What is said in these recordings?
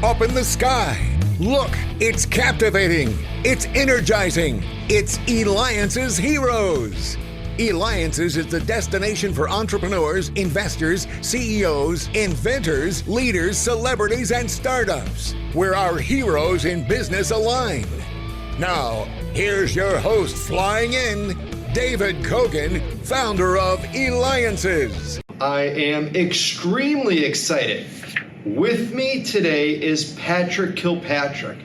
up in the sky. Look, it's captivating. It's energizing. It's Eliances Heroes. Eliances is the destination for entrepreneurs, investors, CEOs, inventors, leaders, celebrities, and startups, where our heroes in business align. Now, here's your host flying in, David Kogan, founder of Eliances. I am extremely excited. With me today is Patrick Kilpatrick.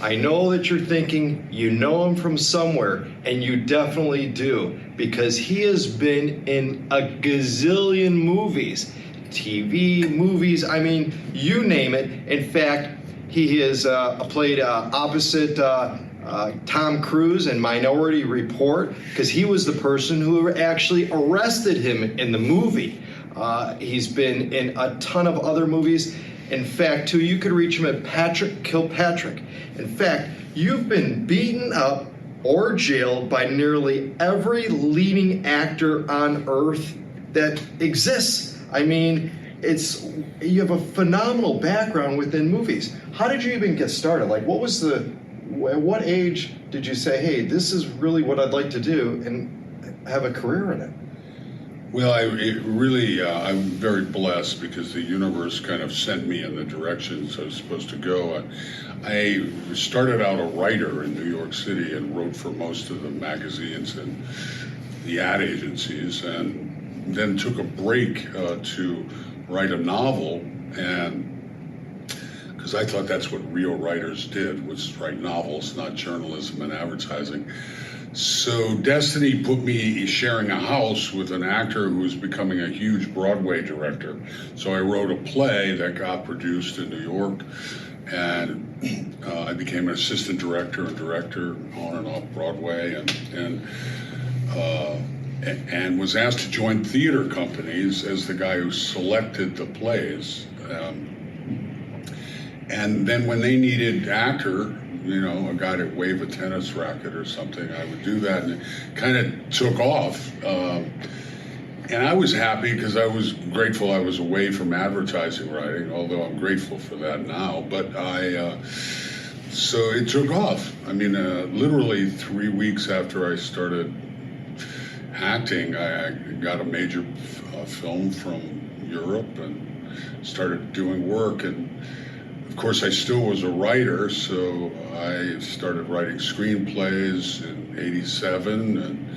I know that you're thinking you know him from somewhere, and you definitely do, because he has been in a gazillion movies, TV, movies, I mean, you name it. In fact, he has played opposite Tom Cruise in Minority Report, because he was the person who actually arrested him in the movie. He's been in a ton of other movies. In fact, too, you could reach him at Patrick Kilpatrick. In fact, you've been beaten up or jailed by nearly every leading actor on earth that exists. I mean, you have a phenomenal background within movies. How did you even get started? Like, at what age did you say, hey, this is really what I'd like to do and have a career in it? Well, I'm very blessed because the universe kind of sent me in the directions I was supposed to go. I started out a writer in New York City and wrote for most of the magazines and the ad agencies, and then took a break to write a novel, and because I thought that's what real writers did, was write novels, not journalism and advertising. So destiny put me sharing a house with an actor who was becoming a huge Broadway director. So I wrote a play that got produced in New York, and I became an assistant director and director on and off Broadway, and was asked to join theater companies as the guy who selected the plays. And then when they needed actor, a guy to wave a tennis racket or something, I would do that, and it kind of took off. And I was happy because I was grateful I was away from advertising writing, although I'm grateful for that now. But so it took off. I mean, literally 3 weeks after I started acting, I got a major film from Europe and started doing work. And of course, I still was a writer, so I started writing screenplays in '87 and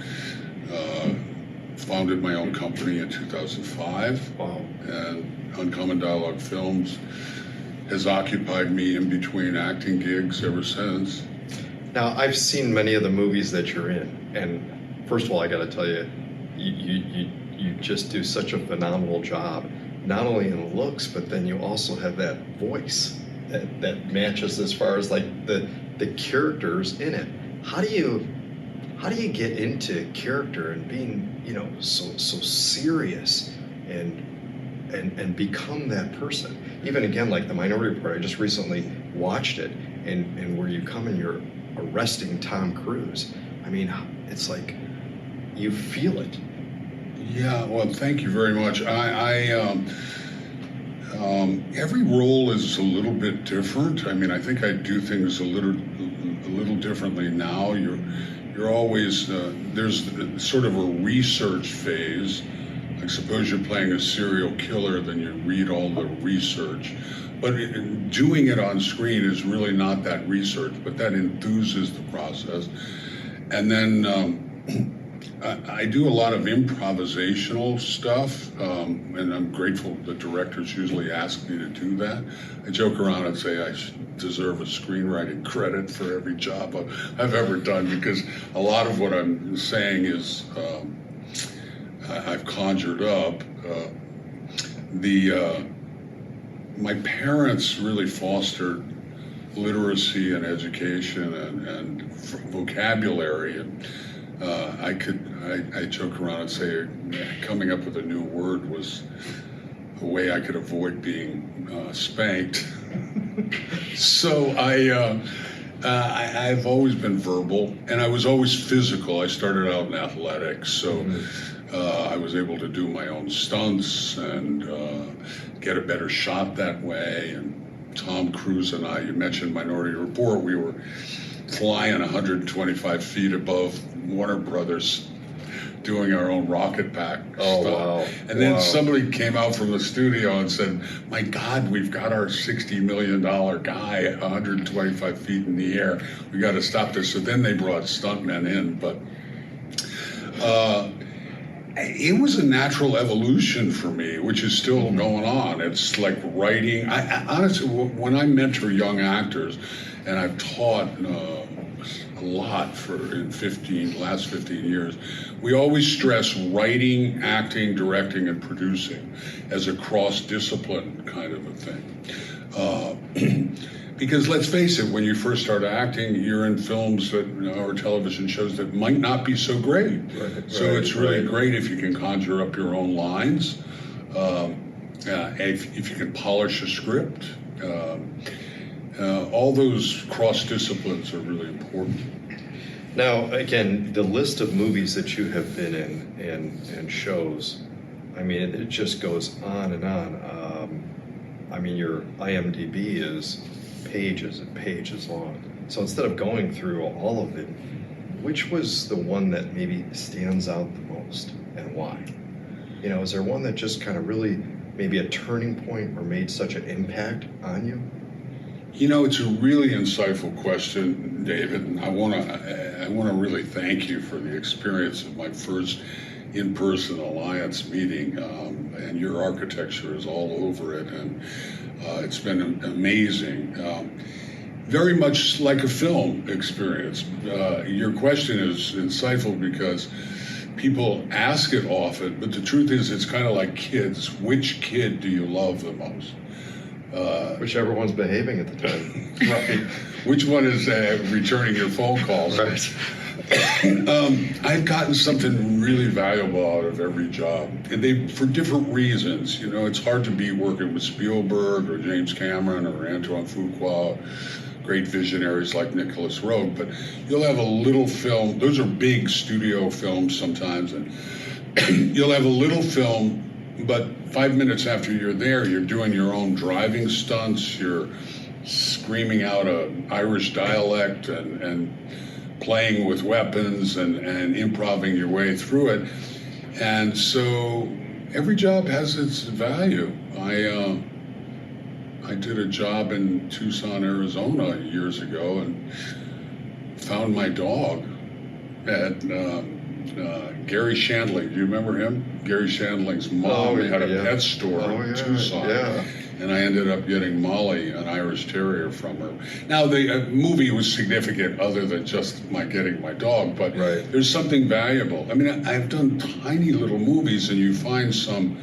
founded my own company in 2005. Wow. And Uncommon Dialogue Films has occupied me in between acting gigs ever since. Now, I've seen many of the movies that you're in, and first of all, I got to tell you, you just do such a phenomenal job, not only in looks, but then you also have that voice that matches as far as like the characters in it. How do you get into character and being so serious and become that person? Even again, like the Minority Report, I just recently watched it, and where you come and you're arresting Tom Cruise. I mean, it's like you feel it. Yeah, well, thank you very much. Every role is a little bit different. I mean, I think I do things a little differently now. You're always there's sort of a research phase. Like suppose you're playing a serial killer, then you read all the research. But doing it on screen is really not that research, but that enthuses the process. And then I do a lot of improvisational stuff, and I'm grateful the directors usually ask me to do that. I joke around and say I deserve a screenwriting credit for every job I've ever done, because a lot of what I'm saying is I've conjured up. My parents really fostered literacy and education and vocabulary, and I joke around and say coming up with a new word was a way I could avoid being spanked. So I've always been verbal, and I was always physical. I started out in athletics, so I was able to do my own stunts and get a better shot that way. And Tom Cruise and I, you mentioned Minority Report, we were flying 125 feet above Warner Brothers, doing our own rocket pack Oh, stuff. wow. And then Wow. somebody came out from the studio and said, my God, we've got our $60 million guy 125 feet in the air. We got to stop this. So then they brought stuntmen in. But it was a natural evolution for me, which is still going on. It's like writing. I honestly, when I mentor young actors, and I've taught a lot in last 15 years, we always stress writing, acting, directing, and producing as a cross-discipline kind of a thing. Because let's face it, when you first start acting, you're in films or television shows that might not be so great. So it's really great if you can conjure up your own lines, if you can polish a script. All those cross disciplines are really important. Now, again, the list of movies that you have been in and shows, I mean, it just goes on and on. I mean, your IMDb is pages and pages long. So instead of going through all of it, which was the one that maybe stands out the most and why? You know, is there one that just kind of really maybe a turning point or made such an impact on you? You know, it's a really insightful question, David, and I want to really thank you for the experience of my first in-person Alliance meeting, and your architecture is all over it, and it's been amazing. Very much like a film experience. Your question is insightful because people ask it often, but the truth is it's kind of like kids. Which kid do you love the most? Whichever one's behaving at the time. Right. Which one is returning your phone calls? Right. I've gotten something really valuable out of every job, and for different reasons. You know, it's hard to be working with Spielberg or James Cameron or Antoine Fuqua, great visionaries like Nicholas Roeg, but you'll have a little film. Those are big studio films sometimes, and you'll have a little film, but 5 minutes after you're there, you're doing your own driving stunts, you're screaming out an Irish dialect and playing with weapons and improvising your way through it. And so every job has its value. I did a job in Tucson, Arizona years ago and found my dog at Gary Shandling. Do you remember him? Gary Shandling's mom had a pet store in Tucson. Yeah. And I ended up getting Molly, an Irish Terrier, from her. Now, the movie was significant other than just getting my dog, but there's something valuable. I mean, I've done tiny little movies, and you find some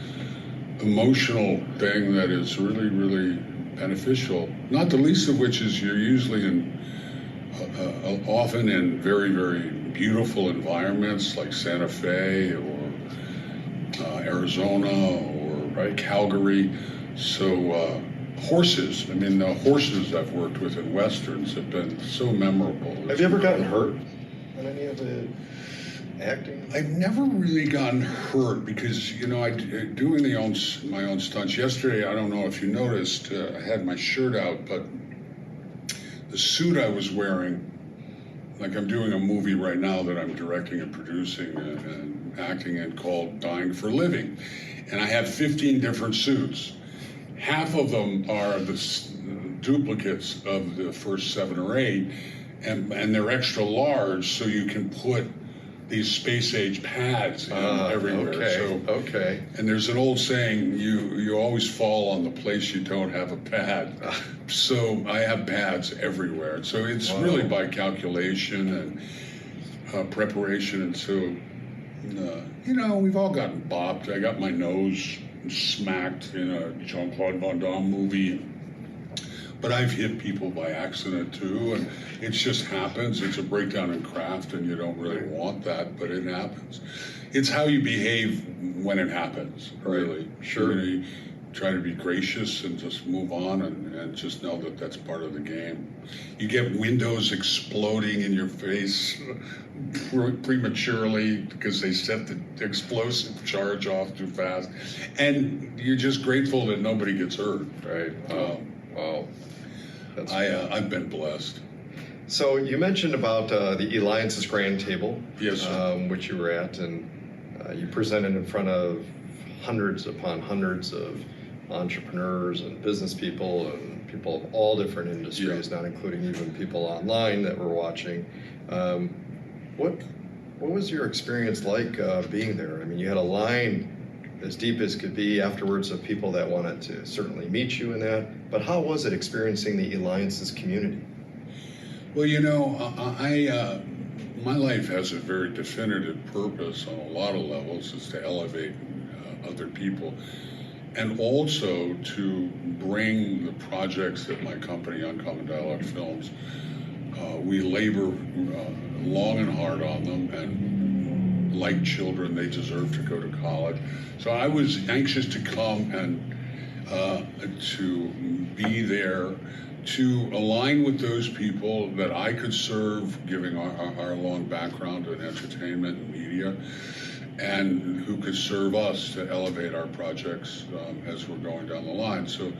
emotional thing that is really, really beneficial, not the least of which is you're usually often in very, very beautiful environments like Santa Fe or Arizona or Calgary. So horses, I mean, the horses I've worked with in Westerns have been so memorable. Have you ever gotten hurt on any of the acting? I've never really gotten hurt because, you know, doing my own stunts. Yesterday, I don't know if you noticed, I had my shirt out, but the suit I was wearing, like I'm doing a movie right now that I'm directing and producing and acting in called Dying for a Living. And I have 15 different suits. Half of them are the duplicates of the first 7 or 8, and they're extra large, so you can put these space-age pads everywhere. And there's an old saying, you always fall on the place you don't have a pad. So I have pads everywhere. So it's really by calculation and preparation. And so, you know, we've all gotten bopped. I got my nose smacked in a Jean-Claude Van Damme movie. But I've hit people by accident too, and it just happens. It's a breakdown in craft, and you don't really want that, but it happens. It's how you behave when it happens, really. Sure. You try to be gracious and just move on and just know that that's part of the game. You get windows exploding in your face prematurely because they set the explosive charge off too fast, and you're just grateful that nobody gets hurt, right? Wow. That's I've been blessed. So you mentioned about the Eliances GRANDtable, Yes, sir. which you were at, and you presented in front of hundreds upon hundreds of entrepreneurs and business people and people of all different industries, not including even people online that were watching. What was your experience like being there? I mean, you had a line as deep as could be afterwards of people that wanted to certainly meet you in that, but how was it experiencing the Eliances community? Well, my life has a very definitive purpose on a lot of levels, is to elevate other people, and also to bring the projects that my company, Uncommon Dialogue Films, we labor long and hard on them, and like children, they deserve to go to college. So I was anxious to come and to be there, to align with those people that I could serve, giving our long background in entertainment and media, and who could serve us to elevate our projects as we're going down the line. So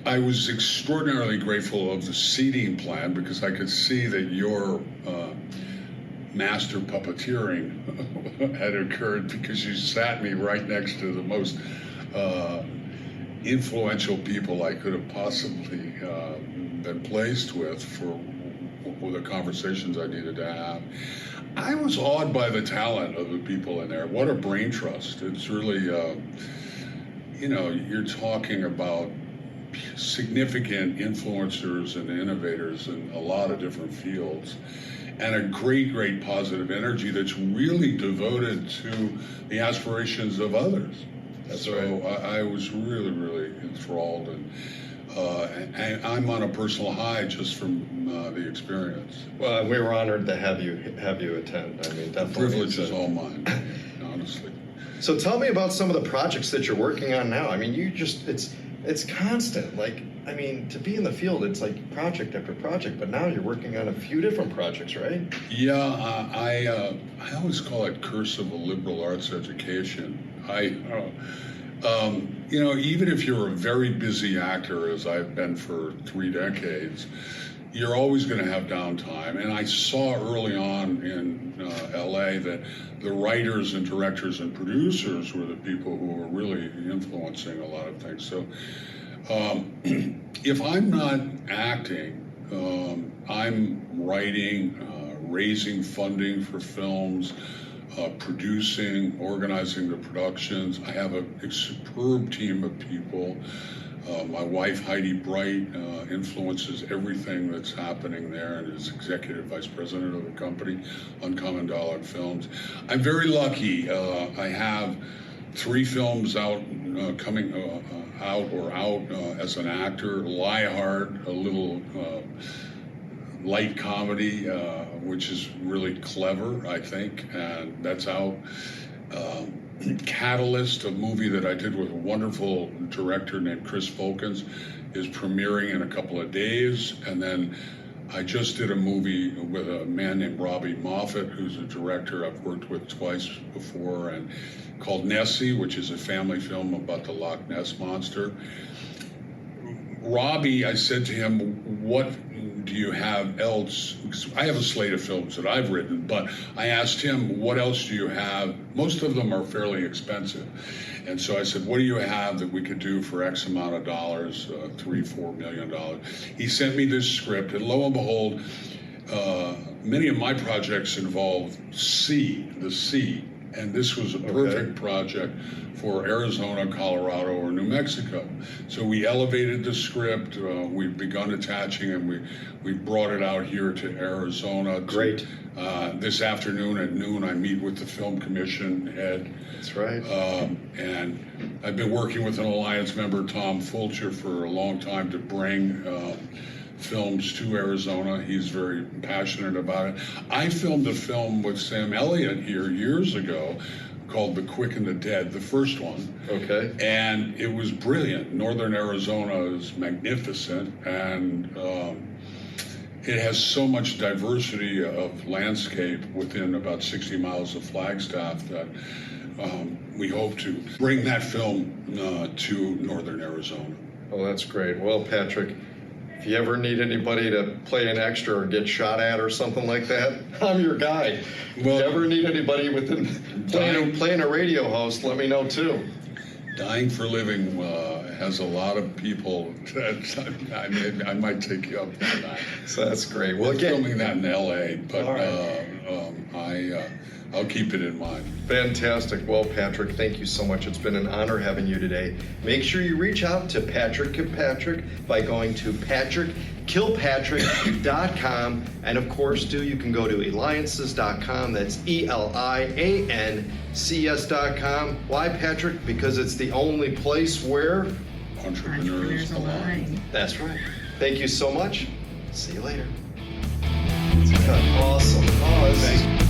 I was extraordinarily grateful of the seating plan, because I could see that your master puppeteering had occurred, because you sat me right next to the most influential people I could have possibly been placed with for the conversations I needed to have. I was awed by the talent of the people in there. What a brain trust. It's really, you're talking about significant influencers and innovators in a lot of different fields, and a great positive energy that's really devoted to the aspirations of others. I was really enthralled, and I'm on a personal high just from the experience. Well, we were honored to have you attend. I mean, definitely. The privilege is all mine, honestly. So tell me about some of the projects that you're working on now. I mean, it's constant. Like, I mean, to be in the field, it's like project after project, but now you're working on a few different projects, right? Yeah, I always call it curse of a liberal arts education. Even if you're a very busy actor, as I've been for 3 decades, you're always going to have downtime. And I saw early on in LA that the writers and directors and producers were the people who were really influencing a lot of things. So if I'm not acting, I'm writing, raising funding for films, producing, organizing the productions. I have a superb team of people. My wife, Heidi Bright, influences everything that's happening there, and is executive vice president of the company, Uncommon Dialogue Films. I'm very lucky. I have 3 films out, coming out as an actor. Liehard, a little light comedy, which is really clever, I think, and that's out. Catalyst, a movie that I did with a wonderful director named Chris Folkens, is premiering in a couple of days. And then I just did a movie with a man named Robbie Moffat, who's a director I've worked with twice before, and called Nessie, which is a family film about the Loch Ness Monster. Robbie, I said to him, what do you have else? Because I have a slate of films that I've written, but I asked him, what else do you have? Most of them are fairly expensive. And so I said, what do you have that we could do for X amount of dollars, $3-4 million? He sent me this script, and lo and behold, many of my projects involve the sea. And this was a perfect project for Arizona, Colorado, or New Mexico. So we elevated the script. We've begun attaching, and we brought it out here to Arizona. Great. This afternoon at noon, I meet with the Film Commission head. That's right. And I've been working with an Alliance member, Tom Fulcher, for a long time to bring films to Arizona. He's very passionate about it. I filmed a film with Sam Elliott here years ago called The Quick and the Dead, the first one. Okay. And it was brilliant. Northern Arizona is magnificent, and it has so much diversity of landscape within about 60 miles of Flagstaff that we hope to bring that film to northern Arizona. Oh, that's great. Well, Patrick, if you ever need anybody to play an extra or get shot at or something like that, I'm your guy. Well, if you ever need anybody within playing a radio host, let me know too. Dying for Living has a lot of people that I might take you up on that. So that's great. We're Well, again, filming that in LA, but right. I'll keep it in mind. fantastic. Well, Patrick, thank you so much. It's been an honor having you today. Make sure you reach out to Patrick Kilpatrick by going to Kilpatrick.com. And of course, you can go to Eliances.com. That's ELIANCS.com. Why, Patrick? Because it's the only place where Entrepreneurs align. That's right. Thank you so much. See you later. Awesome. Oh, this is